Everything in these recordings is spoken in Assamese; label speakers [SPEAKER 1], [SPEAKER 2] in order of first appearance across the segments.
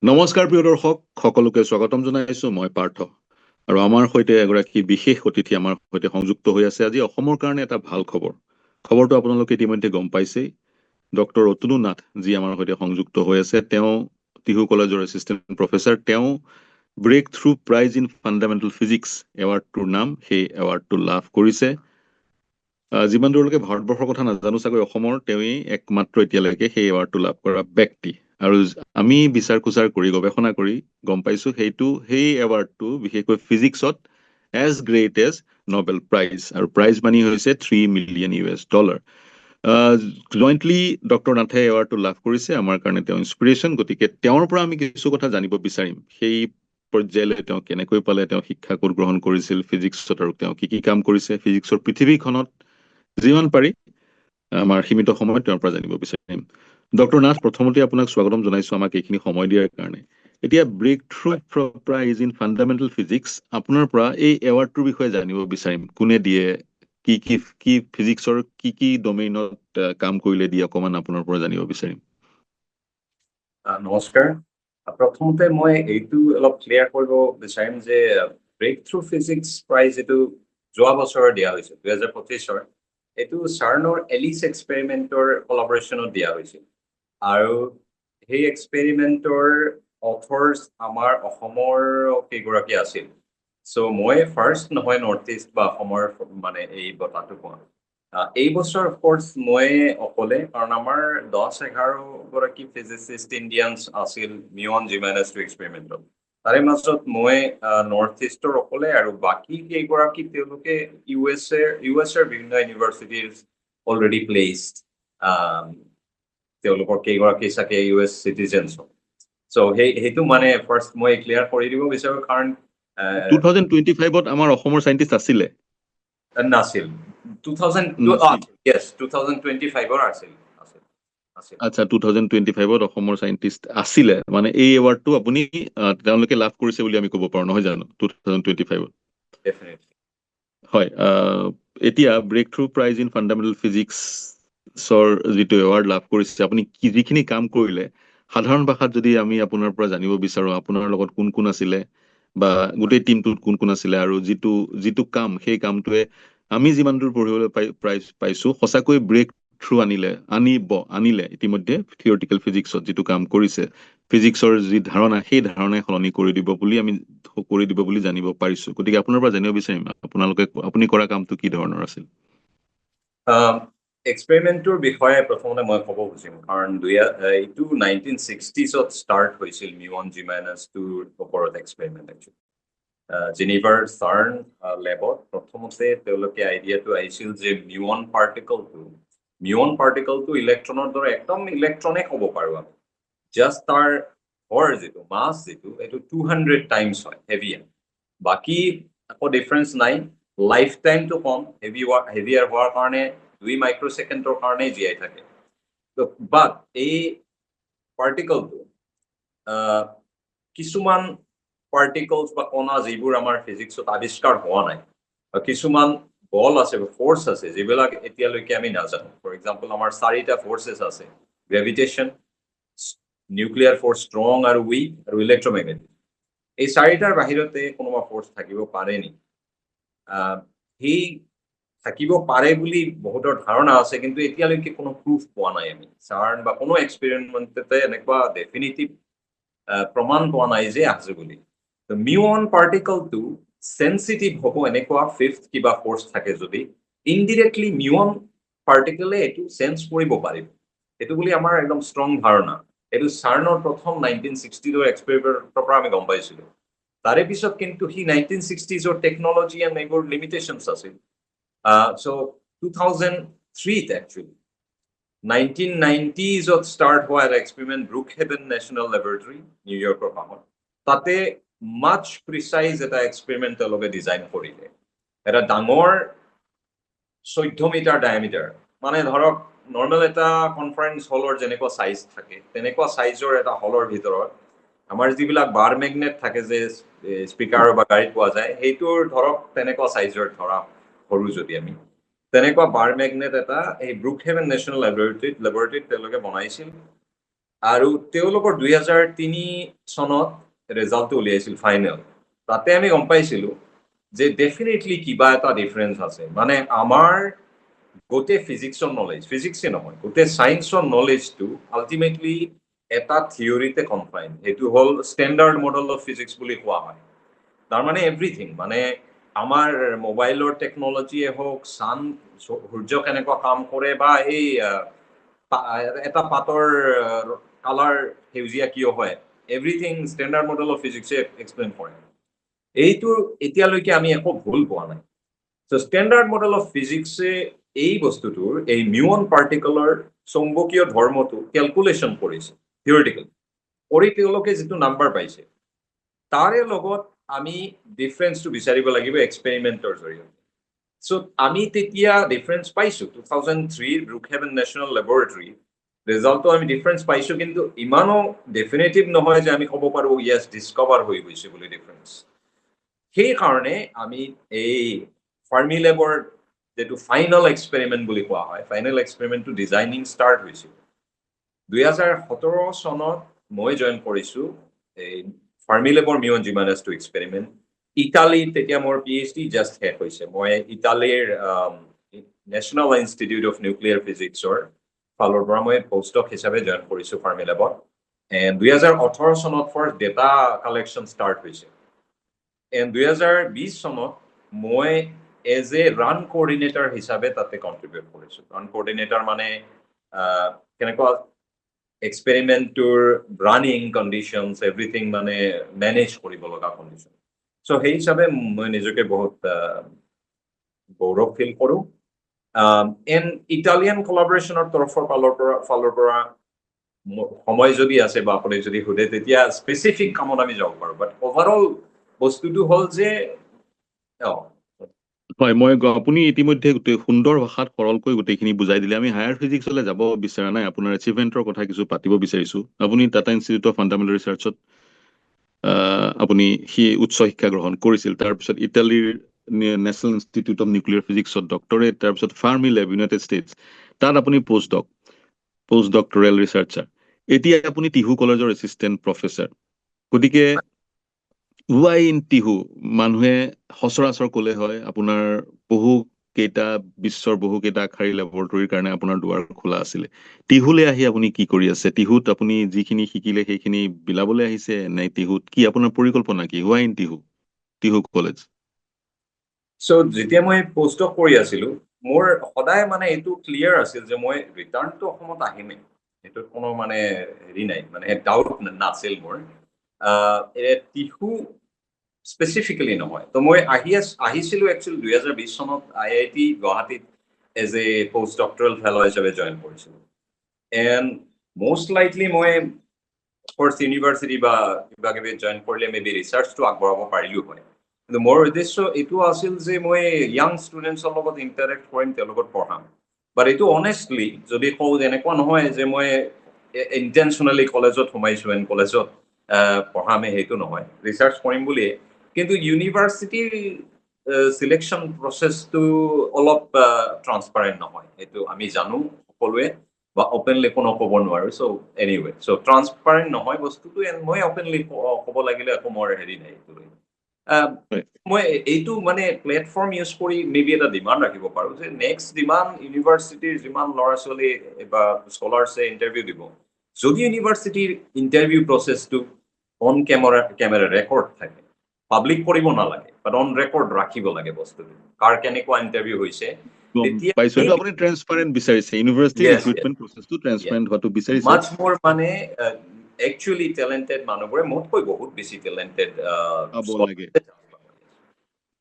[SPEAKER 1] নমস্কাৰ প্ৰিয় দৰ্শক সকলোকে স্বাগতম জনাইছো মই পাৰ্থ আৰু আমাৰ সৈতে এগৰাকী বিশেষ অতিথি আমাৰ সৈতে সংযুক্ত হৈ আছে আজি অসমৰ কাৰণে এটা ভাল খবৰটো আপোনালোকে ইতিমধ্যে গম পাইছেই ডক্টৰ অতুনু নাথ যি আমাৰ সৈতে সংযুক্ত হৈ আছে তেওঁ টিহু কলেজৰ এছিষ্টেণ্ট প্ৰফেচাৰ তেওঁ breakthrough prize in fundamental physics এৱাৰ্ডটোৰ নাম সেই এৱাৰ্ডটো লাভ কৰিছে যিমান দূৰলৈকে ভাৰতবৰ্ষৰ কথা নাজানো চাগৈ অসমৰ তেওঁই একমাত্ৰ এতিয়ালৈকে সেই এৱাৰ্ডটো লাভ কৰা ব্যক্তি আৰু আমি বিচাৰ খোচাৰ কৰি গৱেষণা কৰি গম পাইছো সেই এৱাৰ্ডটো বিশেষকৈ ফিজিক্সত as great as Nobel prize আৰু প্ৰাইজ মানি হৈছে $3 মিলিয়ন জইণ্টলি ডক্টৰ নাথে এৱাৰ্ডটো লাভ কৰিছে আমাৰ কাৰণে তেওঁ ইনস্পিৰেশ্যন গতিকে তেওঁৰ পৰা আমি কিছু কথা জানিব বিচাৰিম সেই পৰ্যায়লৈ তেওঁ কেনেকৈ পালে তেওঁ শিক্ষা ক'ত গ্ৰহণ কৰিছিল ফিজিক্সত আৰু তেওঁ কি কাম কৰিছে ফিজিক্সৰ পৃথিৱীখনত যিমান পাৰি আমাৰ সীমিত সময়ত তেওঁৰ পৰা জানিব বিচাৰিম ডক্টৰ নাথ প্ৰথমতে আপোনাক স্বাগতম জনাইছো আমাক এইখিনি সময় দিয়াৰ কাৰণে এতিয়া ব্ৰেক থ্ৰু
[SPEAKER 2] হয়।
[SPEAKER 1] প্ৰাইজ ইন ফাণ্ডামেণ্টেল ফিজিক্স আপোনাৰ পৰা এই এৱাৰ্ডটোৰ বিষয়ে জানিব বিচাৰিম কোনে দিয়ে কি ফিজিক্সৰ কি ডমেইনত কাম কৰিলে দিয়ে অকমান আপোনাৰ পৰা জানিব বিচাৰিম
[SPEAKER 2] নমস্কাৰ প্ৰথমতে মই এইটো অলপ ক্লিয়াৰ কৰিব বিচাৰিম যে ব্ৰেক থ্ৰু ফিজিক্স প্ৰাইজ এইটো যোৱা বছৰ দিয়া হৈছিল 2025 এইটো চাৰ্নৰ এলিছ এক্সপেৰিমেণ্টৰ কলাবৰেশ্যনত দিয়া হৈছিল আৰু সেই এক্সপেৰিমেণ্টৰ অথৰ্ছ আমাৰ অসমৰ কেইগৰাকী আছিল চ' মই ফাৰ্ষ্ট নহয় নৰ্থ ইষ্ট বা অসমৰ মানে এই বঁটাটো পোৱা এই বছৰ অফক'ৰ্ছ মই অকলে কাৰণ আমাৰ 10-11 গৰাকী ফিজিচিষ্ট ইণ্ডিয়ানছ আছিল মিয়ন জিমেনাছটো এক্সপেৰিমেণ্টত তাৰে মাজত মই নৰ্থ ইষ্টৰ অকলে আৰু বাকী কেইগৰাকী তেওঁলোকে ইউ এছ এৰ বিভিন্ন ইউনিভাৰ্চিটিজ অলৰেডি প্লেচড তেওঁলোকৰ কেইগৰাকী চাগে ইউ এছ চিটিজেনছ চ' সেইটো মানে ফাৰ্ষ্ট মই ক্লিয়াৰ কৰি দিব বিচাৰোঁ কাৰণ
[SPEAKER 1] 2025ত আমাৰ অসমৰ সাইন্টিষ্ট আছিলে
[SPEAKER 2] নাছিল 2025 আছিল
[SPEAKER 1] আচ্ছা 2025ত অসমৰ সাইন্টিষ্ট আছিলে মানে এই এৱাৰ্ডটো আপুনি তেওঁলোকে লাভ কৰিছে বুলি আমি ক'ব পাৰো নহয় জানো 2025ত
[SPEAKER 2] ডেফিনেটলি
[SPEAKER 1] হয় এতিয়া breakthrough prize in fundamental ফিজিক্সৰ যিটো এৱাৰ্ড লাভ কৰিছে আপুনি যিখিনি কাম কৰিলে সাধাৰণ ভাষাত যদি আমি আপোনাৰ পৰা জানিব বিচাৰো আপোনাৰ লগত কোন কোন আছিলে বা গোটেই টিমটোত কোন কোন আছিলে আৰু যিটো কাম সেই কামটোৱে আমি যিমান দূৰ পঢ়িবলৈ পাইছো সঁচাকৈ ব্ৰেক থ্ৰু আনিলে ইতিমধ্যে থিয়ৰিটিকেল ফিজিক্সত যিটো কাম কৰিছে ফিজিক্সৰ যি ধাৰণা সেই ধাৰণাই সলনি কৰি দিব বুলি জানিব পাৰিছো গতিকে আপোনাৰ পৰা জানিব বিচাৰিম আপুনি কৰা কামটো কি ধৰণৰ আছিল
[SPEAKER 2] এক্সপেৰিমেণ্টটোৰ বিষয়ে প্ৰথমতে মই ক'ব খুজিম কাৰণ এইটো 1960ত ষ্টাৰ্ট হৈছিল মিয়ন জিমেনাছটোৰ ওপৰত এক্সপেৰিমেণ্ট একচুৱেলি জেনিভাৰ চাৰ্ন লেবত প্ৰথমতে তেওঁলোকে আইডিয়াটো আহিছিল যে মিয়ন পাৰ্টিকলটো ইলেক্ট্ৰনৰ দৰে একদম ইলেক্ট্ৰনে ক'ব পাৰোঁ আমি জাষ্ট তাৰ ভৰ যিটো মাছ যিটো এইটো 200 টাইমছ হয় হেভিয়াৰ বাকী আকৌ ডিফাৰেঞ্চ নাই লাইফ টাইমটো কম হেভিয়াৰ হোৱাৰ কাৰণে 2 মাইক্ৰ'ছেকেণ্ডৰ কাৰণেই জীয়াই থাকে বাট এই পাৰ্টিকলটো কিছুমান পাৰ্টিকলছ বা কণা যিবোৰ আমাৰ ফিজিক্সত আৱিষ্কাৰ হোৱা নাই কিছুমান বল আছে ফ'ৰ্চ আছে যিবিলাক এতিয়ালৈকে আমি নাজানো ফৰ এক্সাম্পল আমাৰ 4টা ফ'ৰ্চেছ আছে গ্ৰেভিটেশ্যন নিউক্লিয়াৰ ফ'ৰ্চ ষ্ট্ৰং আৰু উইক আৰু ইলেক্ট্ৰমেগনেটিক এই 4টাৰ বাহিৰতে কোনোবা ফ'ৰ্চ থাকিব পাৰে নেকি সেই থাকিব পাৰে বুলি বহুতৰ ধাৰণা আছে কিন্তু এতিয়ালৈকে কোনো প্ৰুফ পোৱা নাই আমি চাৰ্ন বা কোনো এক্সপেৰিমেণ্টতে এনেকুৱা ডেফিনিটিভ প্ৰমাণ পোৱা নাই যে আছে বুলি মিউন পাৰ্টিকলটো সেনচিটিভ হ'ব এনেকুৱা ফিফথ কিবা ফ'ৰ্চ থাকে যদি ইনডিৰেক্টলি মিউন পাৰ্টিকলে এইটো চেন্স কৰিব পাৰিব এইটো বুলি আমাৰ একদম ষ্ট্ৰং ধাৰণা এইটো চাৰ্নৰ প্ৰথম 1960ৰ এক্সপেৰিমেণ্টৰ পৰা আমি গম পাইছিলো তাৰে পিছত কিন্তু সি 1960ৰ টেকনলজি এণ্ড এইবোৰ লিমিটেশ্যনছ আছিল চ' 2003ত একচুৱেলি 1990ত ষ্টাৰ্ট হোৱা এটা এক্সপেৰিমেণ্ট ব্ৰুকহেভেন নেশ্যনেল লেবৰেটৰী নিউয়ৰ্কৰ কাষত তাতে মাছ প্ৰিচাইজ এটা এক্সপেৰিমেণ্ট তেওঁলোকে ডিজাইন কৰিলে এটা ডাঙৰ 14 মিটাৰ ডায়ামিটাৰ মানে ধৰক নৰ্মেল এটা কনফাৰেন্স হলৰ যেনেকুৱা চাইজ থাকে তেনেকুৱা চাইজৰ এটা হলৰ ভিতৰত আমাৰ যিবিলাক বাৰ মেগনেট থাকে যে স্পিকাৰ বা গাড়ীত পোৱা যায় সেইটোৰ ধৰক তেনেকুৱা চাইজৰ ধৰা সৰু যদি আমি তেনেকুৱা বাৰ মেগনেট এটা এই ব্ৰুকহেভেন নেশ্যনেল লেবৰেটৰীত তেওঁলোকে বনাইছিল আৰু তেওঁলোকৰ 2003 চনত ৰিজাল্টটো উলিয়াইছিল ফাইনেল। তাতে আমি গম পাইছিলো যে ডেফিনেটলি কিবা এটা ডিফাৰেঞ্চ আছে। মানে আমাৰ গোটেই ফিজিক্সৰ নলেজ, ফিজিক্সে নহয়, গোটেই ছায়েন্সৰ নলেজটো আল্টিমেটলি এটা থিয়ৰিতে কনফাইন। সেইটো হ'ল ষ্টেণ্ডাৰ্ড মডেল অফ ফিজিক্স বুলি কোৱা হয়। তাৰমানে এভৰিথিং, মানে আমাৰ মোবাইলৰ টেকনলজিয়ে হওক, চান সূৰ্য কেনেকুৱা কাম কৰে, বা এই এটা পাতৰ কালাৰ সেউজীয়া কিয় হয়, এভৰিথিং ষ্টেণ্ডাৰ্ড মডেল অফ ফিজিক্সে এক্সপ্লেইন কৰে। এইটো এতিয়ালৈকে আমি একো ভুল পোৱা নাই। চ' ষ্টেণ্ডাৰ্ড মডেল অফ ফিজিক্সে এই বস্তুটোৰ, এই মিউন পাৰ্টিকলৰ চুম্বকীয় ধৰ্মটো কেলকুলেশ্যন কৰিছে থিয়ৰিটিকেল কৰি, তেওঁলোকে যিটো নাম্বাৰ পাইছে তাৰে লগত আমি ডিফাৰেঞ্চটো বিচাৰিব লাগিব এক্সপেৰিমেণ্টৰ জৰিয়তে। চ' আমি তেতিয়া ডিফাৰেঞ্চ পাইছো 2003 ব্ৰুকহেভেন নেশ্যনেল লেবৰেটৰী ৰিজাল্টটো আমি ডিফাৰেঞ্চ পাইছো, কিন্তু ইমানো ডেফিনেটিভ নহয় যে আমি ক'ব পাৰো য়েছ ডিছকভাৰ হৈ গৈছে বুলি ডিফাৰেঞ্চ। সেইকাৰণে আমি এই ফাৰ্মি লেবৰ যিটো ফাইনেল এক্সপেৰিমেণ্ট বুলি কোৱা হয়, ফাইনেল এক্সপেৰিমেণ্টটো ডিজাইনিং ষ্টাৰ্ট হৈছিল 2017 চনত। মই জইন কৰিছো এই ফাৰ্মি লেবৰ মিউন জিমানেছটো এক্সপেৰিমেণ্ট। ইটালীত তেতিয়া মোৰ PhD জাষ্ট শেষ হৈছে। মই ইটালীৰ নেশ্যনেল ইনষ্টিটিউট অফ নিউক্লিয়াৰ ফিজিক্সৰ ফালৰ পৰা মই পষ্টডক হিচাপে জইন কৰিছো ফাৰ্মি লেবত। 2018 চনত ফাৰ্ষ্ট ডেটা কালেকশ্যন ষ্টাৰ্ট হৈছে। 2020 চনত মই এজ এ ৰান কোঅৰ্ডিনেটৰ হিচাপে তাতে কণ্ট্ৰিবিউট কৰিছো। ৰান কোঅৰ্ডিনেটৰ মানে কেনেকুৱা এক্সপেৰিমেণ্টটোৰ ৰানিং কণ্ডিশ্যনছ এভৰিথিং মানে মেনেজ কৰিব লগা কণ্ডিশ্যন। চ' সেই হিচাপে মই নিজকে বহুত গৌৰৱ ফিল কৰোঁ। ইটালিয়ান কলাবৰেশ্যনৰ ফালৰ পৰা সময় যদি আছে বা আপুনি যদি সোধে তেতিয়া স্পেচিফিক কামত আমি যাব পাৰোঁ, বাট অভাৰঅল বস্তুটো হ'ল যে
[SPEAKER 1] হয়, আপুনি ইতিমধ্যে গোটেই সুন্দৰ ভাষাত সৰলকৈ গোটেইখিনি বুজাই দিলে। আমি হায়াৰ ফিজিক্সলৈ যাব বিচৰা নাই, আপোনাৰ এচিভমেণ্টৰ কথা কিছু পাতিব বিচাৰিছোঁ। আপুনি টাটা ইনষ্টিটিউট অফ ফাণ্ডামেণ্টেল ৰিচাৰ্চত আপুনি উচ্চ শিক্ষা গ্ৰহণ কৰিছিল। তাৰপিছত ইটালীৰ নেশ্যনেল ইনষ্টিটিউট অফ নিউক্লিয়াৰ ফিজিক্সত ডক্টৰেট, তাৰপিছত ফাৰ্মি লেব ইউনাইটেড ষ্টেটছ, তাত আপুনি পোষ্ট ডক্টৰেল ৰিচাৰ্চাৰ। এতিয়া আপুনি টিহু কলেজৰ এছিষ্টেণ্ট প্ৰফেচাৰ। গতিকে ৱাই ইন টিহু মানুহে সচৰাচৰ ক'লে হয় আপোনাৰ বিশ্বৰ বহুকেইটা আগশাৰী লেবৰেটৰীৰ কাৰণে আপোনাৰ দুৱাৰ খোলা আছিলে। টিহুলৈ আহি আপুনি কি কৰি আছে? টিহুত আপুনি যিখিনি শিকিলে সেইখিনি বিলাবলৈ আহিছে নে? টিহুত কি আপোনাৰ পৰিকল্পনা কি? Why in Tihu college?
[SPEAKER 2] So' যেতিয়া মই পষ্টডক কৰি আছিলো, মোৰ সদায় মানে এইটো ক্লিয়াৰ আছিল যে মই ৰিটাৰ্ণটো অসমত আহিমেই, সেইটোত কোনো মানে হেৰি নাই, মানে ডাউট নাছিল মোৰ। টিহু স্পেচিফিকেলি নহয়। তো মই আহিছিলো একচুৱেলি 2020 চনত IIT গুৱাহাটীত as a post doctoral fellow' হিচাপে জইন কৰিছিলো। এণ্ড মষ্ট লাইকলি মই ফাৰ্ষ্ট ইউনিভাৰ্চিটি বা কিবা কিবি জইন কৰিলে মে বি ৰিচাৰ্চটো আগবঢ়াব পাৰিলো হয়। কিন্তু মোৰ উদ্দেশ্য এইটো আছিল যে মই য়াং ষ্টুডেণ্টছৰ লগত ইণ্টাৰেক্ট কৰিম, তেওঁলোকৰ পঢ়াম। বাট এইটো অনেষ্টলি যদি কওঁ, এনেকুৱা নহয় যে মই ইণ্টেনশ্যনেলি কলেজত সোমাইছো এণ্ড কলেজত পঢ়ামে, সেইটো নহয়। ৰিচাৰ্চ কৰিম বুলিয়ে, কিন্তু ইউনিভাৰ্চিটিৰ চিলেকশ্যন প্ৰচেছটো অলপ ট্ৰান্সপাৰেণ্ট নহয়, সেইটো আমি জানো সকলোৱে, বা অপেনলি কোনো ক'ব নোৱাৰো। চ' এনিৱে, চ' ট্ৰান্সপাৰেণ্ট নহয় বস্তুটো, এণ্ড মই অপেনলি ক'ব লাগিলে একো মোৰ হেৰি নাই। মই এইটো মানে প্লেটফৰ্ম ইউজ কৰি মে বি এটা ডিমাণ্ড ৰাখিব পাৰো যে নেক্সট যিমান ইউনিভাৰ্চিটিৰ যিমান ল'ৰা ছোৱালী বা স্কলাৰ্ছে ইণ্টাৰভিউ দিব, যদি ইউনিভাৰ্চিটিৰ ইণ্টাৰভিউ প্ৰচেছটো অন কেমেৰা ৰেকৰ্ড থাকে, পাব্লিক কৰিব নালাগে, বাট অন ৰেকৰ্ড ৰাখিব লাগে বস্তুটো, কাৰ কেনেকুৱা ইণ্টাৰভিউ হৈছে।
[SPEAKER 1] পাইছো, এইটো আপুনি ট্ৰেন্সপাৰেণ্ট বিচাৰিছে, ইউনিভাৰ্চিটিৰ ৰিক্ৰুটমেণ্ট প্ৰচেছটো ট্ৰেন্সপাৰেণ্ট হোৱাটো বিচাৰিছে।
[SPEAKER 2] মাছ মোৰ মানে একচুৱেলি টেলেণ্টেড মানুহবোৰে মোতকৈ বহুত বেছি টেলেণ্টেড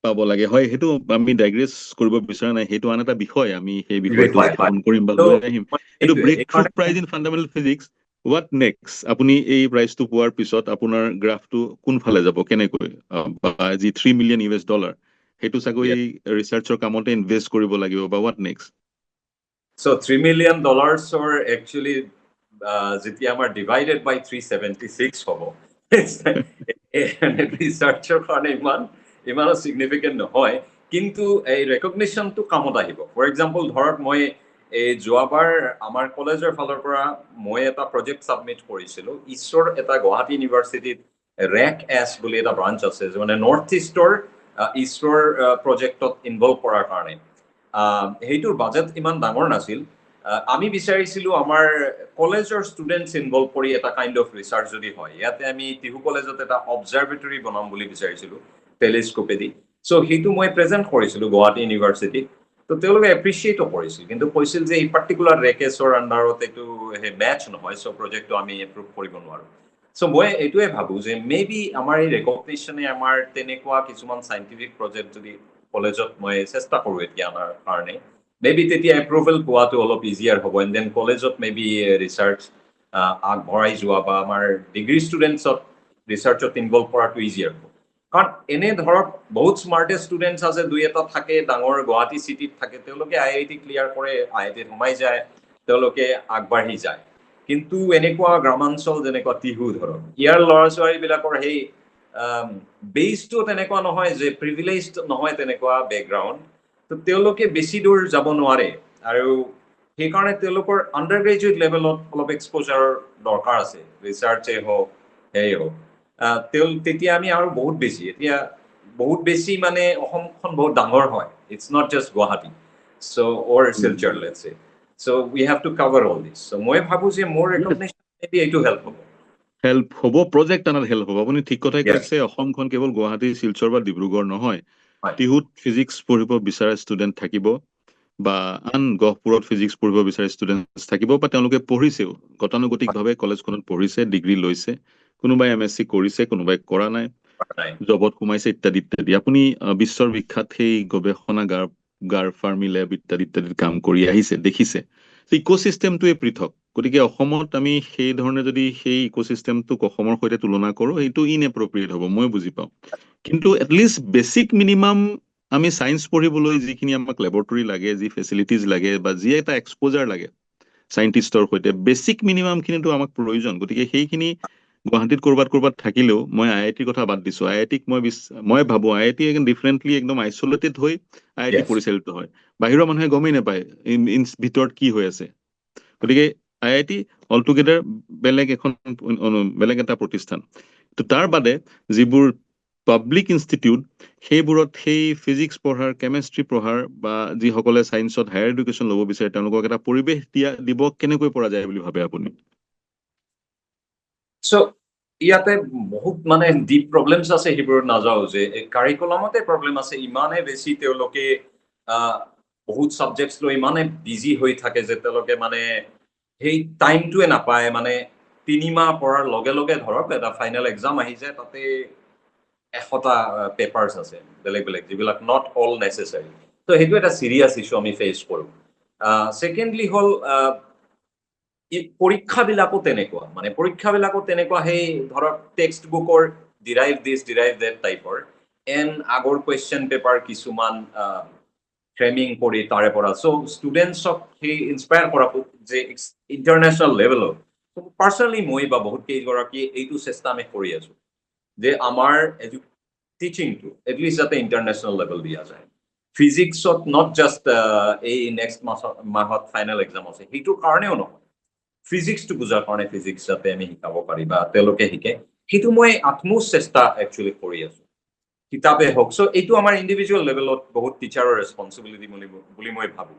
[SPEAKER 1] পাব লাগে। হয়, সেইটো আমি ডাইগ্ৰেছ কৰিব বিচৰা নাই, সেইটো আন এটা বিষয়, আমি সেই বিষয়টো উত্থাপন কৰিম বা লৈ আহিম। এইটো breakthrough prize in fundamental physics, what next? আপুনি এই প্ৰাইজটো পোৱাৰ পিছত আপোনাৰ গ্ৰাফটো কোনফালে যাব, কেনেকৈ? বা যি $3 মিলিয়ন সেইটো চাগৈ ৰিচাৰ্চৰ কামতে ইনভেষ্ট কৰিব লাগিব, বা what next?
[SPEAKER 2] So' $3 million actually যেতিয়া আমাৰ ডিভাইডেড বাই 376 হ'ব, ৰিচাৰ্চৰ কাৰণে ইমানো চিগনিফিকেণ্ট নহয়, কিন্তু এই ৰেকগনিশ্যনটো কামত আহিব। ফৰ এক্সাম্পল ধৰক মই এই যোৱাবাৰ আমাৰ কলেজৰ ফালৰ পৰা মই এটা প্ৰজেক্ট ছাবমিট কৰিছিলো ইছৰ এটা গুৱাহাটী ইউনিভাৰ্চিটিত ৰেক এছ বুলি এটা ব্ৰাঞ্চ আছে মানে নৰ্থ ইষ্টৰ ইছৰ প্ৰজেক্টত ইনভলভ কৰাৰ কাৰণে সেইটোৰ বাজেট ইমান ডাঙৰ নাছিল আমি বিচাৰিছিলো আমাৰ কলেজৰ ষ্টুডেণ্টছ ইনভলভ কৰি এটা কাইণ্ড অফ ৰিচাৰ্চ যদি হয় ইয়াতে আমি টিহু কলেজত এটা অবজাৰভেটৰী বনাম বুলি বিচাৰিছিলো টেলিস্কোপেদি চ' সেইটো মই প্ৰেজেণ্ট কৰিছিলো গুৱাহাটী ইউনিভাৰ্চিটিত তো তেওঁলোকে এপ্ৰিচিয়েটো কৰিছিল কিন্তু কৈছিল যে এই পাৰ্টিকুলাৰ ৰেকেছৰ আণ্ডাৰত এইটো সেই মেচ নহয় চ' প্ৰজেক্টটো আমি এপ্ৰুভ কৰিব নোৱাৰো চ' মই এইটোৱে ভাবো যে মে বি আমাৰ এই ৰেকগনিশ্যনে আমাৰ তেনেকুৱা কিছুমান চাইণ্টিফিক প্ৰজেক্ট যদি কলেজত মই চেষ্টা কৰোঁ এতিয়া আমাৰ কাৰণে মে বি তেতিয়া এপ্ৰুভেল পোৱাটো অলপ ইজিয়াৰ হ'ব এণ্ড দেন কলেজত মে বি ৰিচাৰ্চ আগবঢ়াই যোৱা বা আমাৰ ডিগ্ৰী ষ্টুডেণ্টছত ৰিচাৰ্চত ইনভলভ কৰাটো ইজিয়াৰ হ'ব কাৰণ এনে ধৰক বহুত স্মাৰ্টেষ্ট ষ্টুডেণ্টছ আছে দুই এটা থাকে ডাঙৰ গুৱাহাটী চিটিত থাকে তেওঁলোকে IIT ক্লিয়াৰ কৰে IITত সোমাই যায় তেওঁলোকে আগবাঢ়ি যায় কিন্তু এনেকুৱা গ্ৰামাঞ্চল যেনেকুৱা টিহু ধৰক ইয়াৰ ল'ৰা ছোৱালীবিলাকৰ সেই বেছটো তেনেকুৱা নহয় যে প্ৰিভিলেজড নহয় তেনেকুৱা বেকগ্ৰাউণ্ড তো তেওঁলোকে বেছি দূৰ যাব নোৱাৰে আৰু সেইকাৰণে তেওঁলোকৰ আণ্ডাৰ গ্ৰেজুৱেট লেভেলত অলপ এক্সপ'জাৰৰ দৰকাৰ আছে ৰিচাৰ্চে হওক সেয়ে হওক তেতিয়া আমি আৰু বহুত বেছি এতিয়া বহুত বেছি মানে অসমখন বহুত ডাঙৰ হয় it's not just Guwahati so' or Silchar let's say so' we have to cover all this so' মই ভাবো যে মোৰ ৰেকগনিশ্যন মেবি এইটো হেল্প হ'ব
[SPEAKER 1] হেল্প হ'ব প্ৰজেক্ট আনাত হেল্প হ'ব আপুনি ঠিক কথাই
[SPEAKER 2] Yes.
[SPEAKER 1] কৈছে অসমখন কেৱল গুৱাহাটী শিলচৰ বা ডিব্ৰুগড় নহয়
[SPEAKER 2] হয়
[SPEAKER 1] টিহুত ফিজিক্স পঢ়িব বিচৰা ষ্টুডেণ্ট থাকিব বা আন গহপুৰত ফিজিক্স পঢ়িব বিচৰা ষ্টুডেণ্ট থাকিব বা তেওঁলোকে পঢ়িছেও গতানুগতিকভাৱে কলেজখনত পঢ়িছে ডিগ্ৰী লৈছে কোনোবাই MSc কৰিছে কোনোবাই কৰা নাই
[SPEAKER 2] নাই
[SPEAKER 1] জবত সোমাইছে ইত্যাদি ইত্যাদি আপুনি বিশ্বৰ বিখ্যাত সেই গৱেষণাগাৰ ফাৰ্মি লেব ইত্যাদি ইত্যাদিত কাম কৰি আহিছে দেখিছে ইক'চিষ্টেমটোৱে পৃথক গতিকে অসমত আমি সেই ধৰণে যদি সেই ইক'চিষ্টেমটোক অসমৰ সৈতে তুলনা কৰোঁ সেইটো ইনএপ্ৰপ্ৰিয়েট হ'ব মই বুজি পাওঁ কিন্তু এটলিষ্ট বেচিক মিনিমাম আমি ছায়েন্স পঢ়িবলৈ যিখিনি আমাক লেবৰেটৰী লাগে যি ফেচিলিটিজ লাগে বা যি এটা এক্সপ'জাৰ লাগে চাইণ্টিষ্টৰ সৈতে বেচিক মিনিমামখিনিতো আমাক প্ৰয়োজন গতিকে সেইখিনি গুৱাহাটীত ক'ৰবাত থাকিলেও মই IITৰ কথা বাদ দিছোঁ IITক মই ভাবোঁ IIT ডিফাৰেণ্টলি একদম আইচলেটেড হৈ IIT
[SPEAKER 2] Yes.
[SPEAKER 1] পৰিচালিত হয় বাহিৰৰ মানুহে গমেই নাপায় ভিতৰত কি হৈ আছে গতিকে IIT অলটুগেডাৰ বেলেগ এটা প্ৰতিষ্ঠান তো তাৰ বাদে যিবোৰ পাব্লিক ইনষ্টিটিউট সেইবোৰত সেই ফিজিক্স পঢ়াৰ কেমেষ্ট্ৰি পঢ়াৰ বা যিসকলে ছায়েন্সত হায়াৰ এডুকেশ্যন ল'ব বিচাৰে তেওঁলোকক এটা পৰিৱেশ দিব কেনেকৈ পৰা যায় বুলি ভাবে আপুনি
[SPEAKER 2] চ' ইয়াতে বহুত মানে ডিপ প্ৰব্লেমছ আছে সেইবোৰত নাযাওঁ যে কাৰিকুলামতে প্ৰব্লেম আছে ইমানে বেছি তেওঁলোকে বহুত ছাবজেক্টছ লৈ ইমানে বিজি হৈ থাকে যে তেওঁলোকে মানে সেই টাইমটোৱে নাপায় মানে 3 মাহ পঢ়াৰ লগে লগে ধৰক এটা ফাইনেল এক্সাম আহি যায় তাতে 100টা পেপাৰ্ছ আছে বেলেগ বেলেগ যিবিলাক নট অল নেচেচাৰী তো সেইটো এটা চিৰিয়াছ ইছ্যু আমি ফেচ কৰোঁ ছেকেণ্ডলি হ'ল পৰীক্ষাবিলাকো তেনেকুৱা মানে পৰীক্ষাবিলাকো তেনেকুৱা সেই ধৰক টেক্সট বুকৰ ডিৰাইভ দিছ ডিৰাইভ ডেট টাইপৰ আগৰ কুৱেশ্যন পেপাৰ কিছুমান ফ্ৰেমিং কৰি তাৰে পৰা চ' ষ্টুডেণ্টছক সেই ইনস্পায়াৰ কৰাটো যে ইণ্টাৰনেশ্যনেল লেভেলত পাৰ্চনেলি মই বা বহুত কেইগৰাকী এইটো চেষ্টা আমি কৰি আছো যে আমাৰ টিচিংটো এটলিষ্ট যাতে ইণ্টাৰনেশ্যনেল লেভেল দিয়া যায় ফিজিক্সত নট জাষ্ট এই নেক্সট মাহত ফাইনেল এক্সাম আছে সেইটোৰ কাৰণেও নহয় ফিজিক্সটো বুজাৰ কাৰণে ফিজিক্স যাতে আমি শিকাব পাৰি বা তেওঁলোকে শিকে সেইটো মই আত্মোচ চেষ্টা একচুৱেলি কৰি আছো কিতাপে হওক চ' এইটো আমাৰ ইণ্ডিভিজুৱেল লেভেলত বহুত টিচাৰৰ ৰেছপনচিবিলিটি বুলি মই ভাবোঁ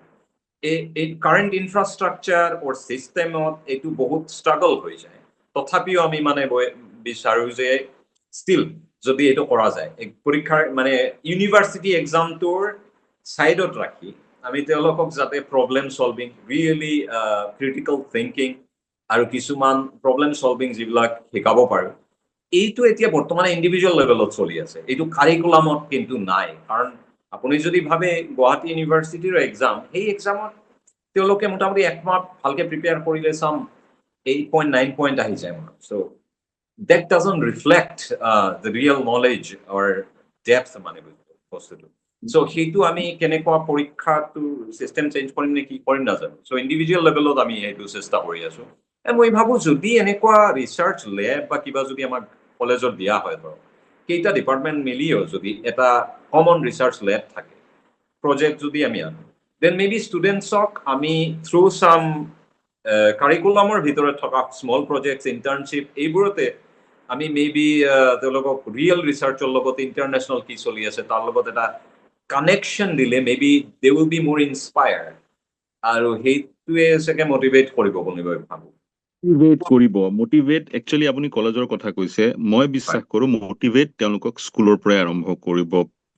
[SPEAKER 2] এই কাৰেণ্ট ইনফ্ৰাষ্ট্ৰাকচাৰ অৰ ছিষ্টেমত এইটো বহুত ষ্ট্ৰাগল হৈ যায় তথাপিও আমি মানে বিচাৰোঁ যে ষ্টিল যদি এইটো কৰা যায় পৰীক্ষাৰ মানে ইউনিভাৰ্চিটি এক্সামটোৰ ছাইডত ৰাখি আমি তেওঁলোকক যাতে problem solving really critical thinking আৰু কিছুমান প্ৰব্লেম চলভিং যিবিলাক শিকাব পাৰোঁ এইটো এতিয়া বৰ্তমানে ইণ্ডিভিজুৱেল লেভেলত চলি আছে এইটো কাৰিকুলামত কিন্তু নাই কাৰণ আপুনি যদি ভাবে গুৱাহাটী ইউনিভাৰ্চিটিৰ এক্সাম সেই এক্সামত তেওঁলোকে মোটামুটি 1 মাহ ভালকে প্ৰিপেয়াৰ কৰিলে চাম 8.9 পইণ্ট আহি যায় চ' that doesn't reflect the real knowledge or depth মানে বস্তুটো চ' সেইটো আমি কেনেকুৱা পৰীক্ষাটো চিষ্টেম চেঞ্জ কৰিম নে কি কৰিম নাজানো চ' ইণ্ডিভিজুৱেল লেভেলত আমি সেইটো চেষ্টা কৰি আছো মই ভাবোঁ যদি এনেকুৱা ৰিচাৰ্চ লেব বা কিবা যদি আমাক কলেজত দিয়া হয় ধৰক কেইটা ডিপাৰ্টমেণ্ট মিলিও যদি এটা কমন ৰিচাৰ্চ লেব থাকে প্ৰজেক্ট যদি আমি আনো then maybe students-ok আমি through some কাৰিকুলামৰ ভিতৰত থকা small projects, internship এইবোৰতে আমি maybe তেওঁলোকক real researcher লগত international কি চলি আছে তাৰ লগত এটা connection দিলে maybe they will be more inspired আৰু সেইটোৱে চাগে motivate কৰিব বুলি মই ভাবো
[SPEAKER 1] মোটিভেট কৰিব মোটিভেট একচুৱেলি আপুনি কলেজৰ কথা কৈছে মই বিশ্বাস কৰো মোটিভেট তেওঁলোকক স্কুলৰ পৰাই আৰম্ভ কৰিব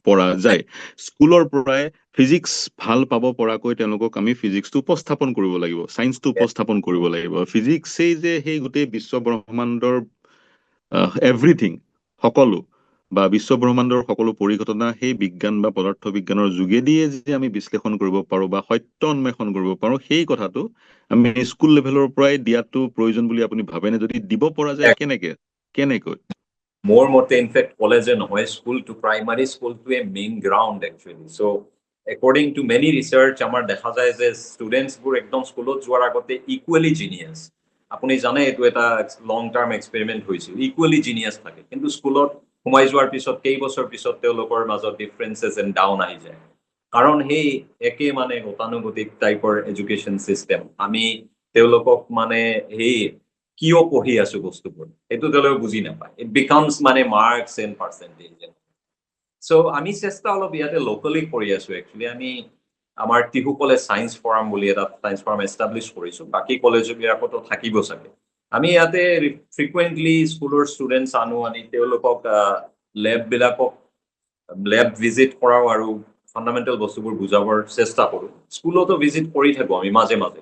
[SPEAKER 1] পৰা যায় স্কুলৰ পৰাই ফিজিক্স ভাল পাব পৰাকৈ তেওঁলোকক আমি ফিজিক্সটো উপস্থাপন কৰিব লাগিব সায়েন্সটো উপস্থাপন কৰিব লাগিব ফিজিক্সেই যে সেই গোটেই বিশ্ব ব্ৰহ্মাণ্ডৰ এভৰিথিং সকলো বা বিশ্ব ব্ৰহ্মাণ্ডৰ সকলো পৰিঘটনা সেই বিজ্ঞান বা পদাৰ্থ বিজ্ঞানৰ যোগেদিয়ে যে আমি বিশ্লেষণ কৰিব পাৰো বা সত্য অন্বেষণ কৰিব পাৰো সেই কথাটো আমি স্কুল লেভেলৰ পৰাই দিয়াটো প্ৰয়োজন বুলি আপুনি ভাবেনে যদি দিব পৰা যায় কেনেকৈ
[SPEAKER 2] মোৰ মতে ইনফেক্ট কলেজে নহয় school to primary school to a main ground actually so' according to many research আমাৰ দেখা যায় যে ষ্টুডেণ্টছবোৰ একদম স্কুলত যোৱাৰ আগতে ইকুৱেলি জিনিয়াছ আপুনি জানে এইটো এটা লং টাৰ্ম এক্সপেৰিমেণ্ট হৈছিল ইকুৱেলি জিনিয়াছ থাকে কিন্তু স্কুলত সোমাই যোৱাৰ পিছত কেইবছৰ পিছত তেওঁলোকৰ মাজত ডিফাৰেঞ্চেছ এণ্ড ডাউন আহি যায় কাৰণ সেই একে মানে গতানুগতিক টাইপৰ এডুকেশ্যন চিষ্টেম আমি তেওঁলোকক মানে সেই কিয় পঢ়ি আছো বস্তুবোৰ এইটো তেওঁলোকে বুজি নাপায় ইট বিকামছ মানে মাৰ্কছ এণ্ড পাৰ্চেণ্টেজ চ' আমি চেষ্টা অলপ ইয়াতে লোকেলি কৰি আছো একচুৱেলি আমি আমাৰ টিহু কলেজ চায়েন্স ফৰাম বুলি এটা চায়েন্স ফৰাম এষ্টাব্লিছ কৰিছো বাকী কলেজবিলাকতো থাকিব চাগে আমি ইয়াতে ফ্ৰিকুৱেণ্টলি স্কুলৰ ষ্টুডেণ্টছ আনি তেওঁলোকক লেব ভিজিট কৰাও আৰু ফাণ্ডামেণ্টেল বস্তুবোৰ বুজাবৰ চেষ্টা কৰো স্কুলতো ভিজিট কৰি থাকো আমি মাজে মাজে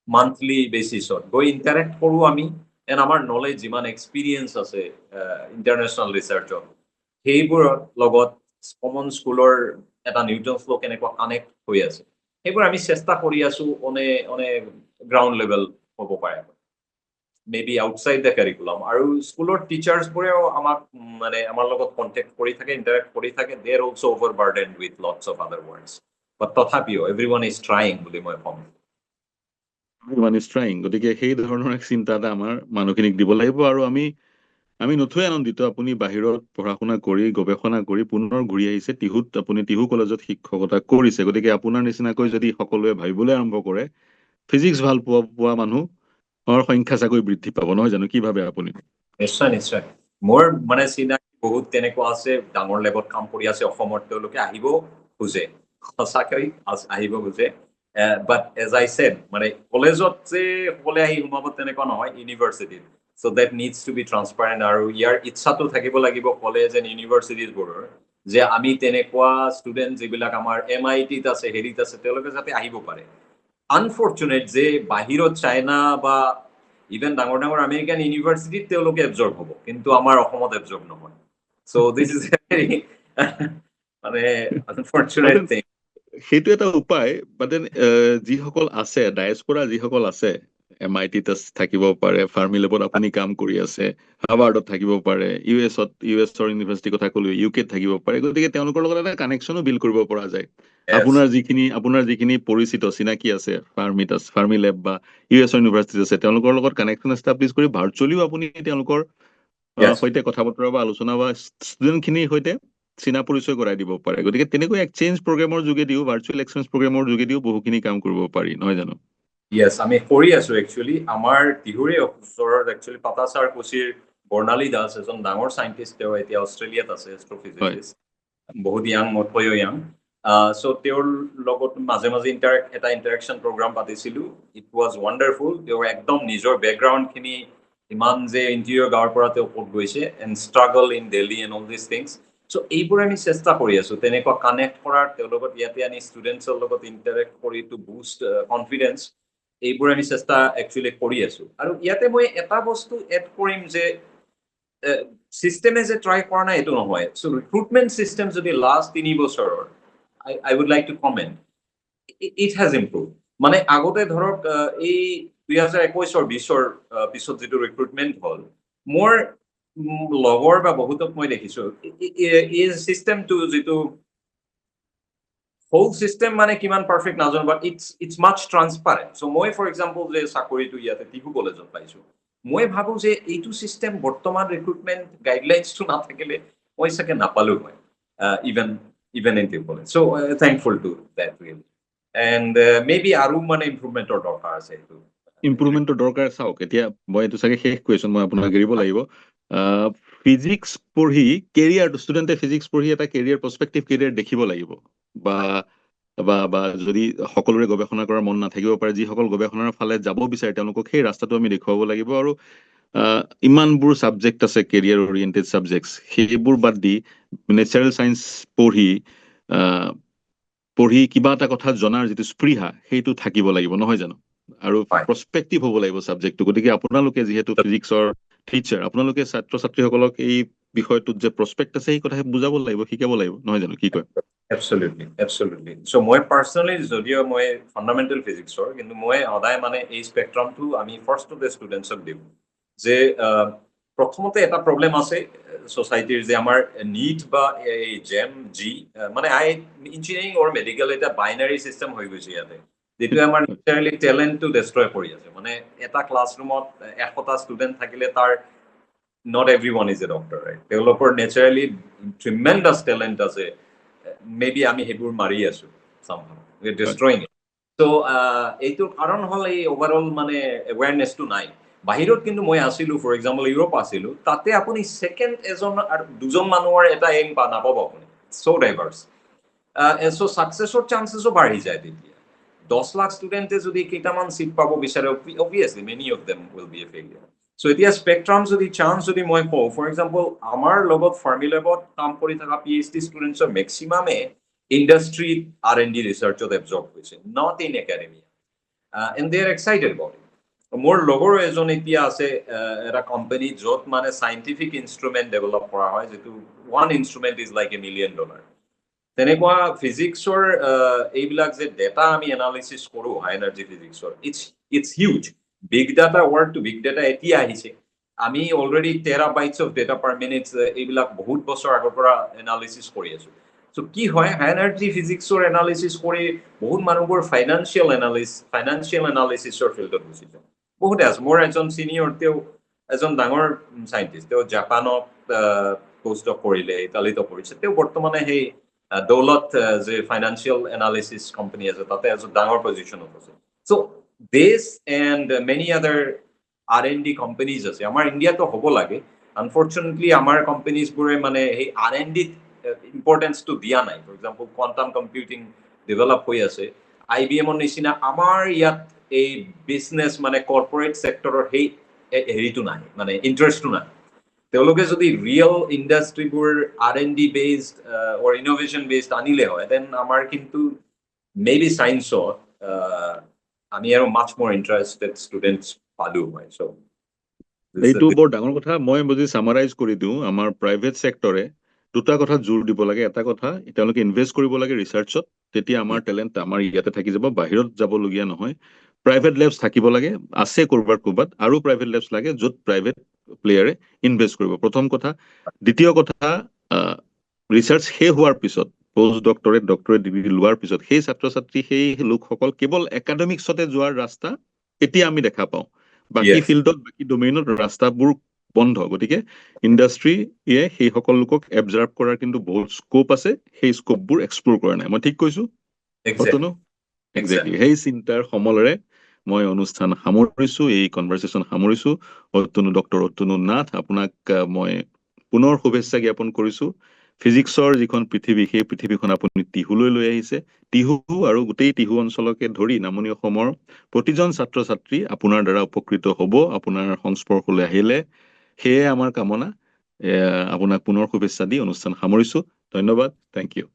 [SPEAKER 2] মান্থলি বেচিছত গৈ ইণ্টাৰেক্ট কৰো আমি এণ্ড আমাৰ নলেজ যিমান এক্সপিৰিয়েঞ্চ আছে ইণ্টাৰনেশ্যনেল ৰিচাৰ্চত সেইবোৰৰ লগত কমন স্কুলৰ এটা নিউটন ফ্ল' কেনেকুৱা কানেক্ট হৈ আছে সেইবোৰ আমি চেষ্টা কৰি আছো অনে গ্ৰাউণ্ড লেভেল হ'ব পাৰে মেবি আউটসাইড দ্য কাৰিকুলাম আৰু স্কুলৰ টিচাৰ্ছবোৰেও আমাক মানে আমাৰ লগত কণ্টেক্ট কৰি থাকে ইণ্টাৰেক্ট কৰি থাকে they are also' over burden with lots of other words but তথাপিও এভৰিৱান ইজ ট্ৰাইং বুলি মই ক'ম
[SPEAKER 1] গতিকে সেই ধৰণৰ এক চিন্তা এটা আমাৰ মানুহখিনিক দিব লাগিব আৰু আমি নথৈ আনন্দিত আপুনি বাহিৰত পঢ়া শুনা কৰি গৱেষণা কৰি পুনৰ ঘূৰি আহিছে টিহুত আপুনি টিহু কলেজত শিক্ষকতা কৰিছে গতিকে আপোনাৰ নিচিনাকৈ যদি সকলোৱে ভাবিবলৈ আৰম্ভ কৰে ফিজিক্স ভাল পোৱা মানুহৰ সংখ্যা চাগৈ বৃদ্ধি পাব নহয় জানো কি ভাবে আপুনি
[SPEAKER 2] নিশ্চয় মোৰ মানে চিনাকি বহুত তেনেকুৱা আছে ডাঙৰ লেবত কাম কৰি আছে অসমত তেওঁলোকে আহিব খোজে সঁচাকৈ আহিব খোজে বাট এজ আই চেড মানে কলেজত যে সকলোৱে আহি সোমাব তেনেকুৱা নহয় ইউনিভাৰ্চিটিত so' that needs to be transparent আৰু ইয়াৰ ইচ্ছাটো থাকিব লাগিব কলেজ এণ্ড ইউনিভাৰ্চিটিজবোৰৰ যে আমি তেনেকুৱা ষ্টুডেণ্ট যিবিলাক আমাৰ MITত আছে হেৰিত আছে তেওঁলোকে যাতে আহিব পাৰে আনফৰ্চুনেট যে বাহিৰত চাইনা বা ইভেন ডাঙৰ ডাঙৰ আমেৰিকান ইউনিভাৰ্চিটিত তেওঁলোকে এবজৰ্ব হ'ব কিন্তু আমাৰ অসমত এবজৰ্ব নহয় চ' দিছ ইজ ভেৰি মানে আনফৰ্চুনেট থিং
[SPEAKER 1] সেইটো এটা উপায় বাট যিসকল আছে ডায়েস্পৰা যিসকল আছে MITত থাকিব পাৰে ফাৰ্মি লেবত আপুনি কাম কৰি আছে হাৰ্ভাৰ্ডত থাকিব পাৰে ইউএছৰ ইউনিভাৰ্চিটিৰ কথা ক'লো UKত থাকিব পাৰে গতিকে তেওঁলোকৰ লগত এটা কানেকশ্যনো বিল্ড কৰিব পৰা যায় আপোনাৰ যিখিনি পৰিচিত চিনাকি আছে ফাৰ্মি লেব বা ইউএছৰ ইউনিভাৰ্চিটি আছে তেওঁলোকৰ লগত কানেকশ্যন এষ্টাব্লিছ কৰি ভাৰ্চুৱেলিও আপুনি তেওঁলোকৰ সৈতে কথা বতৰা বা আলোচনা বা ষ্টুডেণ্টখিনিৰ সৈতে চিনা পৰিচয় কৰাই দিব পাৰে গতিকে তেনেকৈ এক্সচেঞ্জ প্ৰগ্ৰেমৰ যোগেদিও ভাৰ্চুৱেল এক্সচেঞ্জ প্ৰগ্ৰেমৰ যোগেদিও বহুখিনি কাম কৰিব পাৰি নহয় জানো
[SPEAKER 2] Yes, আমি কৰি আছো একচুৱেলি আমাৰ টিহুৰে ওচৰত একচুৱেলি পাটাছাৰ কুচিৰ বৰ্ণালী দাস এজন ডাঙৰ চাইণ্টিষ্ট তেওঁ এতিয়া অষ্ট্ৰেলিয়াত আছে এষ্ট্ৰফিজিচিষ্ট বহুত ইয়াং মতকৈও ইয়াং চ' তেওঁৰ লগত মাজে মাজে এটা ইণ্টাৰেকশ্যন প্ৰগ্ৰাম পাতিছিলো ইট ৱাজ ৱাণ্ডাৰফুল তেওঁৰ একদম নিজৰ বেকগ্ৰাউণ্ডখিনি ইমান যে ইণ্টেৰিয়ৰ গাঁৱৰ পৰা তেওঁ ক'ত গৈছে and struggle in Delhi and all this things so' এইবোৰ আমি চেষ্টা কৰি আছো তেনেকুৱা কানেক্ট কৰাৰ তেওঁৰ লগত ইয়াতে আনি ষ্টুডেণ্টছৰ লগত ইণ্টাৰেক্ট কৰি টু বুষ্ট কনফিডেন্স এইবোৰ আমি চেষ্টা একচুৱেলি কৰি আছো আৰু ইয়াতে মই এটা বস্তু এড কৰিম যে চিষ্টেমে যে ট্ৰাই কৰা নাই এইটো নহয় চ' ৰিক্ৰুটমেণ্ট চিষ্টেম যদি লাষ্ট 3 বছৰৰ I would like to comment it has improved মানে আগতে ধৰক এই 2021-20 পিছত যিটো ৰিক্ৰুটমেণ্ট হ'ল মোৰ লগৰ বা বহুতক মই দেখিছো এই চিষ্টেমটো যিটো whole system মানে কিমান পাৰফেক্ট নাজানো বাট it's much transparent so মই ফৰ এক্সাম্পল যে চাকৰিটো ইয়াতে টিহু কলেজত পাইছো মই ভাবো যে এইটো চিষ্টেম বৰ্তমান ৰিক্ৰুটমেণ্ট গাইডলাইনছটো নাথাকিলে মই চাগে নাপালো হয় even in Tihu college so thankful to that really and maybe আৰু মানে ইম্প্ৰুভমেণ্টৰ দৰকাৰ আছে এইটো
[SPEAKER 1] ইম্প্ৰুভমেণ্টৰ দৰকাৰ চাওক এতিয়া মই এইটো চাগে শেষ কুৱেশ্যন মই আপোনাক এৰিব লাগিব ফিজিক্স পঢ়ি কেৰিয়াৰ ষ্টুডেণ্টে ফিজিক্স পঢ়ি এটা কেৰিয়াৰ প্ৰস্পেক্টিভ কেৰিয়াৰ দেখিব লাগিব বা বা বা যদি সকলোৰে গৱেষণা কৰাৰ মন নাথাকিব পাৰে যিসকল গৱেষণাৰ ফালে যাব বিচাৰে তেওঁলোকক সেই ৰাস্তাটো আমি দেখুৱাব লাগিব আৰু ইমানবোৰ ছাবজেক্ট আছে কেৰিয়াৰ অৰিয়েণ্টেড ছাবজেক্টছ সেইবোৰ বাদ দি নেচাৰেল ছায়েন্স পঢ়ি কিবা এটা কথা জনাৰ যিটো স্পৃহা সেইটো থাকিব লাগিব নহয় জানো আৰু
[SPEAKER 2] হয়
[SPEAKER 1] প্ৰস্পেক্টিভ হ'ব লাগিব ছাবজেক্টটো গতিকে আপোনালোকে যিহেতু ফিজিক্সৰ টিচাৰ আপোনালোকে ছাত্ৰ ছাত্ৰীসকলক এই বিষয়টোত যে প্ৰস্পেক্ট আছে সেই কথা বুজাব লাগিব শিকাব লাগিব নহয় জানো কি কয়
[SPEAKER 2] Absolutely. So মই পাৰ্চনেলি যদিও মই ফাণ্ডামেণ্টেল ফিজিক্সৰ কিন্তু মই সদায় মানে এই স্পেক্ট্ৰামটো আমি ফাৰ্ষ্টতে ষ্টুডেণ্টছক দিওঁ যে প্ৰথমতে এটা প্ৰব্লেম আছে ছ'চাইটিৰ যে আমাৰ নিট বা এই জেম জি মানে ইঞ্জিনিয়াৰিং অৰ মেডিকেল এটা বাইনাৰী চিষ্টেম হৈ গৈছে ইয়াতে যিটোৱে আমাৰ নেচাৰেলি টেলেণ্টটো ডেষ্ট্ৰয় কৰি আছে মানে এটা ক্লাছৰুমত 100টা ষ্টুডেণ্ট থাকিলে তাৰ not everyone is a doctor, right? তেওঁলোকৰ নেচাৰেলি ট্ৰিমেণ্ডাছ টেলেণ্ট আছে মেবি আমি সেইবোৰ মাৰি আছো somehow we're destroying it so এইটোৰ কাৰণ হ'ল এই ওভাৰঅল মানে এৱেৰনেছটো নাই বাহিৰত কিন্তু মই আছিলো ফৰ এক্সাম্পল ইউৰোপ আছিলো তাতে আপুনি ছেকেণ্ড এজন আৰু দুজন মানুহৰ এটা এইম নাপাব আপুনি so diverse so ছাকচেছৰ চান্সেছো বাঢ়ি যায় তেতিয়া 10 লাখ ষ্টুডেণ্টে যদি কেইটামান চিট পাব বিচাৰে obviously many of them will be a failure so এতিয়া স্পেক্ট্ৰাম যদি চান্স যদি মই কওঁ ফৰ এক্সাম্পল আমাৰ লগত ফাৰ্মিলেবত কাম কৰি থকা PhD ষ্টুডেণ্টছৰ মেক্সিমামে ইণ্ডাষ্ট্ৰীত R&D ৰিচাৰ্চত এবজৰ্ব হৈছে not in academia and De R excited about it মোৰ লগৰ এজন এতিয়া আছে এটা কোম্পানী য'ত মানে চাইণ্টিফিক ইনষ্ট্ৰুমেণ্ট ডেভেলপ কৰা হয় যিটো one instrument is like $1 million তেনেকুৱা ফিজিক্সৰ এইবিলাক যে ডেটা আমি এনালিচিছ কৰোঁ হাই এনাৰ্জি ফিজিক্সৰ ইটছ হিউজ বিগ ডাটা ৱৰ্ডটো বিগ ডাটা এতিয়া আহিছে আমি already terabytes of data per minutes এইবিলাক বহুত বছৰ আগৰ পৰা এনালিচিছ কৰি আছো চ' কি হয় হাই এনাৰ্জি ফিজিক্সৰ এনালিচিছ কৰি বহুত মানুহবোৰ ফাইনেন্সিয়েল এনালিচিছৰ ফিল্ডত গুচি যায় বহুতে আছে মোৰ এজন ছিনিয়ৰ তেওঁ এজন ডাঙৰ চাইণ্টিষ্ট তেওঁ জাপানত পষ্টডক কৰিলে ইটালীতো কৰিছে তেওঁ বৰ্তমানে সেই দৌলত যে ফাইনেন্সিয়েল এনালিচিছ কোম্পানী আছে তাতে এজন ডাঙৰ পজিশ্যনত আছে চ' দিছ এণ্ড মেনি আদাৰ R&D কোম্পানীজ আছে আমাৰ ইণ্ডিয়াতো হ'ব লাগে আনফৰ্চুনেটলি আমাৰ কোম্পানীজবোৰে মানে সেই R&Dত ইম্পৰ্টেঞ্চটো দিয়া নাই for example quantum computing develop হৈ আছে IBMৰ নিচিনা আমাৰ ইয়াত এই বিজনেছ মানে কৰ্পৰেট ছেক্টৰৰ সেই হেৰিটো নাই মানে ইণ্টাৰেষ্টটো নাই তেওঁলোকে যদি ৰিয়েল ইণ্ডাষ্ট্ৰীবোৰ R&D বেছড অৰ ইন'ভেশ্যন বেছড আনিলে হয় দেন আমাৰ কিন্তু মেবি চায়েন্সত আমি আৰু মাছ মোৰ ইণ্টাৰেষ্টেড ষ্টুডেণ্টছ পালো হয় চ'
[SPEAKER 1] এইটো বৰ ডাঙৰ কথা মই বুজি সামাৰাইজ কৰি দিওঁ আমাৰ প্ৰাইভেট ছেক্টৰে দুটা কথা জোৰ দিব লাগে এটা কথা তেওঁলোকে ইনভেষ্ট কৰিব লাগে ৰিচাৰ্চত তেতিয়া আমাৰ টেলেণ্ট আমাৰ ইয়াতে থাকি যাব বাহিৰত যাবলগীয়া নহয় প্ৰাইভেট লেবছ থাকিব লাগে আছে ক'ৰবাত আৰু প্ৰাইভেট লেবছ লাগে য'ত প্ৰাইভেট প্লেয়াৰে ইনভেষ্ট কৰিব প্ৰথম কথা দ্বিতীয় কথা ৰিচাৰ্চ শেষ হোৱাৰ পিছত পষ্ট ডক্টৰেট ডিগ্ৰী লোৱাৰ পিছত সেই ছাত্ৰ ছাত্ৰী সেই লোকসকল কেৱল একাডেমিক্সতে যোৱাৰ ৰাস্তা এতিয়া আমি দেখা পাওঁ বাকী ফিল্ডত বাকী ডমেইনত ৰাস্তাবোৰ বন্ধ গতিকে ইণ্ডাষ্ট্ৰীয়ে সেই সকল লোকক এবজাৰ্ভ কৰাৰ কিন্তু বহুত স্কোপ আছে সেই স্কোপবোৰ এক্সপ্ল'ৰ কৰা নাই মই ঠিক কৈছো একজেক্টলি সেই চিন্তাৰ সমলেৰে মই অনুষ্ঠান সামৰিছো এই কনভাৰচেশ্যন সামৰিছো ডক্টৰ অতনু নাথ আপোনাক মই পুনৰ শুভেচ্ছা জ্ঞাপন কৰিছো ফিজিক্সৰ যিখন পৃথিৱী সেই পৃথিৱীখন আপুনি টিহুলৈ লৈ আহিছে টিহু আৰু গোটেই টিহু অঞ্চলকে ধৰি নামনি অসমৰ প্ৰতিজন ছাত্ৰ ছাত্ৰী আপোনাৰ দ্বাৰা উপকৃত হ'ব আপোনাৰ সংস্পৰ্শলৈ আহিলে সেয়ে আমাৰ কামনা আপোনাক পুনৰ শুভেচ্ছা দি অনুষ্ঠান সামৰিছো ধন্যবাদ থেংক ইউ